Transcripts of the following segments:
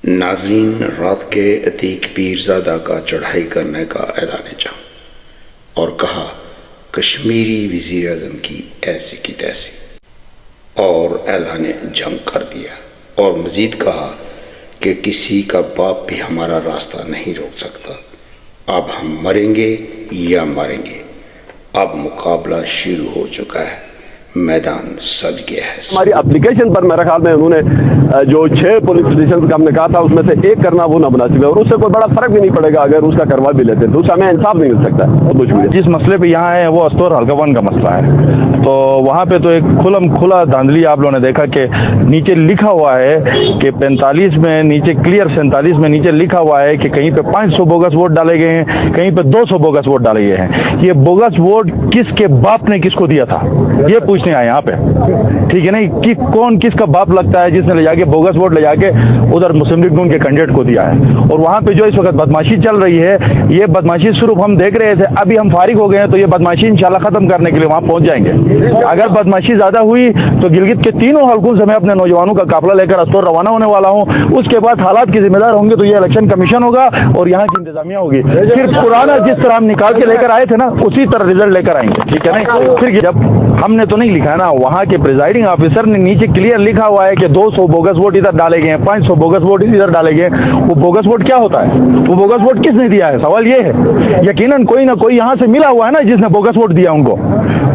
ناظرین، رات کے عتیق پیرزادہ کا چڑھائی کرنے کا اعلان جنگ، اور کہا کشمیری وزیر اعظم کی ایسی کی تیسی، اور اعلان جنگ کر دیا، اور مزید کہا کہ کسی کا باپ بھی ہمارا راستہ نہیں روک سکتا، اب ہم مریں گے یا مریں گے۔ اب مقابلہ شروع ہو چکا ہے، میدان سج گیا ہے۔ ہماری اپلیکیشن پر میرے خیال میں انہوں نے جو 6 پولیس اسٹیشن کا ہم نے کہا تھا اس میں سے ایک کرنا وہ نہ مناسب ہے، اور اس سے کوئی بڑا فرق بھی نہیں پڑے گا اگر اس کا کروا بھی لیتے تو اس سے ہمیں انصاف نہیں مل سکتا۔ بہت شکریہ۔ جس مسئلے پہ یہاں ہے وہ استور حلقہ 1 کا مسئلہ ہے، تو وہاں پہ تو ایک کھلا دھاندلی آپ لوگوں نے دیکھا کہ نیچے لکھا ہوا ہے کہ 45 میں نیچے کلیئر 47 میں نیچے لکھا ہوا ہے کہ کہیں پہ 500 بوگس ووٹ ڈالے گئے ہیں، کہیں پہ 200 بوگس ووٹ ڈالے گئے ہیں۔ یہ بوگس ووٹ کس کے باپ نے کس کو دیا تھا یہ پوچھنے آئے یہاں پہ، ٹھیک ہے نہیں کہ کون کس کا باپ لگتا ہے جس نے لے جا کے بوگس ووٹ لے جا کے ادھر مسلم لیگ نون کے کینڈیڈیٹ کو دیا ہے۔ اور وہاں پہ جو اس وقت بدماشی چل رہی ہے، یہ بدماشی صرف ہم دیکھ رہے تھے، ابھی ہم فارغ ہو گئے ہیں تو یہ بدماشی انشاءاللہ ختم کرنے کے لیے وہاں پہنچ جائیں گے۔ اگر بدماشی زیادہ ہوئی تو گلگت کے تینوں حلقوں سے میں اپنے نوجوانوں کا قافلہ لے کر استور روانہ ہونے والا ہوں۔ اس کے بعد حالات کے ذمہ دار ہوں گے تو یہ الیکشن کمیشن ہوگا اور یہاں کی انتظامیہ ہوگی۔ پھر پرانا جس طرح ہم نکال کے لے کر آئے تھے نا اسی طرح رزلٹ لے کر آئیں گے، ٹھیک ہے نا۔ پھر جب ہم نے تو نہیں لکھا ہے نا، وہاں کے پریزائڈنگ آفیسر نے نیچے کلیئر لکھا ہوا ہے کہ 200 بوگس ووٹ ادھر ڈالے گئے ہیں، 500 بوگس ووٹ ادھر ڈالے گئے ہیں۔ وہ بوگس ووٹ کیا ہوتا ہے؟ وہ بوگس ووٹ کس نے دیا ہے؟ سوال یہ ہے۔ یقیناً کوئی نہ کوئی یہاں سے ملا ہوا ہے نا جس نے بوگس ووٹ دیا ان کو،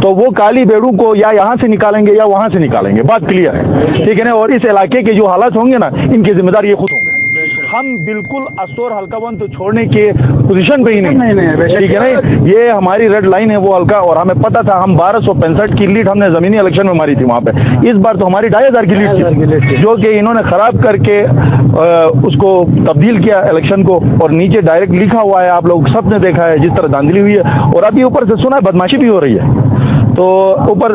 تو وہ کالی بیڑو کو یا یہاں سے نکالیں گے یا وہاں سے نکالیں گے، بات کلیئر ہے، ٹھیک ہے نا۔ اور اس علاقے کے جو حالات ہوں گے نا ان کے ذمہ دار یہ خود ہوں گے۔ ہم بالکل استور حلقہ 1 تو چھوڑنے کی پوزیشن پہ ہی نہیں، ٹھیک ہے نا۔ یہ ہماری ریڈ لائن ہے وہ حلقہ، اور ہمیں پتا تھا ہم 1265 کی لیڈ ہم نے زمینی الیکشن میں ماری تھی وہاں پہ۔ اس بار تو ہماری 2500 کی لیڈ تھی جو کہ انہوں نے خراب کر کے اس کو تبدیل کیا الیکشن کو، اور نیچے ڈائریکٹ لکھا ہوا ہے، آپ لوگ سب نے دیکھا ہے جس طرح دھاندلی ہوئی ہے۔ اور ابھی اوپر سے سنا ہے بدماشی بھی ہو رہی ہے، تو اوپر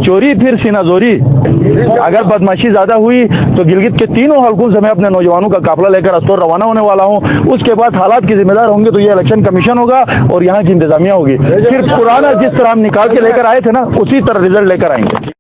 چوری پھر سینہ زوری۔ اگر بدماشی زیادہ ہوئی تو گلگت کے تینوں حلقوں سے میں اپنے نوجوانوں کا قافلہ لے کر استور روانہ ہونے والا ہوں۔ اس کے بعد حالات کے ذمہ دار ہوں گے تو یہ الیکشن کمیشن ہوگا اور یہاں کی انتظامیہ ہوگی۔ پھر پرانا جس طرح ہم نکال کے لے کر آئے تھے نا اسی طرح رزلٹ لے کر آئیں گے۔